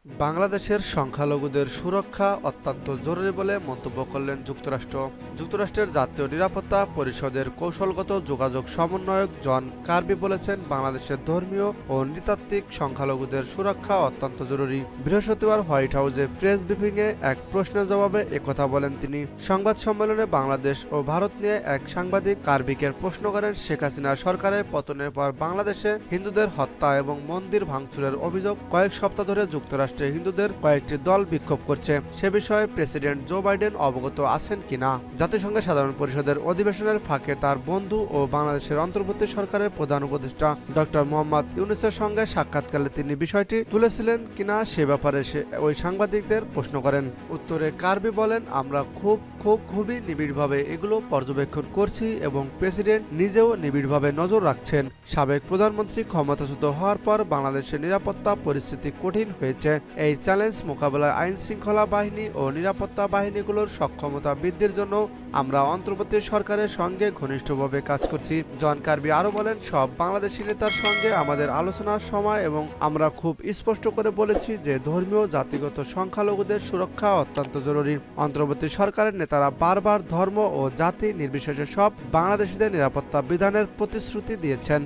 বাংলাদেশের সংখ্যালঘুদের সুরক্ষা অত্যন্ত জরুরি বলে মন্তব্য করলেন যুক্তরাষ্ট্র। যুক্তরাষ্ট্রের জাতীয় নিরাপত্তা পরিষদের কৌশলগত যোগাযোগ সমন্বয়ক জন কার্বি বলেছেন, বাংলাদেশের ধর্মীয় ও নৃতাত্ত্বিক সংখ্যালঘুদের সুরক্ষা অত্যন্ত জরুরি। বৃহস্পতিবার হোয়াইট হাউসে প্রেস ব্রিফিংয়ে এক প্রশ্নের জবাবে একথা বলেন তিনি। সংবাদ সম্মেলনে বাংলাদেশ ও ভারত নিয়ে এক সাংবাদিক কার্বিকে প্রশ্ন করেন, শেখ হাসিনা সরকারের পতনের পর বাংলাদেশে হিন্দুদের হত্যা এবং মন্দির ভাঙচুরের অভিযোগ কয়েক সপ্তাহ ধরে যুক্তরাষ্ট্রে হিন্দুদের কয়েকটি দল বিক্ষোভ করছে। সে বিষয়ে প্রেসিডেন্ট জো বাইডেন অবগত আছেন কিনা? জাতিসংঘের সাধারণ পরিষদের অধিবেশনের ফাঁকে তার বন্ধু ও বাংলাদেশের অন্তর্বর্তী সরকারের প্রধান উপদেষ্টা ডক্টর মোহাম্মদ ইউনূসের সঙ্গে সাক্ষাৎকালে তিনি বিষয়টি তুলেছিলেন কিনা সে ব্যাপারে ওই সাংবাদিকদের প্রশ্ন করেন। উত্তরে কার্বি বলেন, আমরা খুবই নিবিড়ভাবে এগুলো পর্যবেক্ষণ করছি এবং প্রেসিডেন্ট নিজেও নিবিড়ভাবে নজর রাখছেন। সাবেক প্রধানমন্ত্রী ক্ষমতাচ্যুত হওয়ার পর বাংলাদেশের নিরাপত্তা পরিস্থিতি কঠিন হয়েছে। এই চ্যালেঞ্জ মোকাবেলায় আইন শৃঙ্খলা বাহিনী ও নিরাপত্তা বাহিনীগুলোর সক্ষমতা বৃদ্ধির জন্য আমরা অন্তর্বর্তী সরকারের সঙ্গে ঘনিষ্ঠভাবে কাজ করছি। জন কার্বি আরও বলেন, সব বাংলাদেশি নেতার সঙ্গে আমাদের আলোচনার সময় এবং আমরা খুব স্পষ্ট করে বলেছি যে ধর্মীয় জাতিগত সংখ্যালঘুদের সুরক্ষা অত্যন্ত জরুরি। অন্তর্বর্তী সরকারের নেতারা বারবার ধর্ম ও জাতি নির্বিশেষে সব বাংলাদেশিদের নিরাপত্তা বিধানের প্রতিশ্রুতি দিয়েছেন।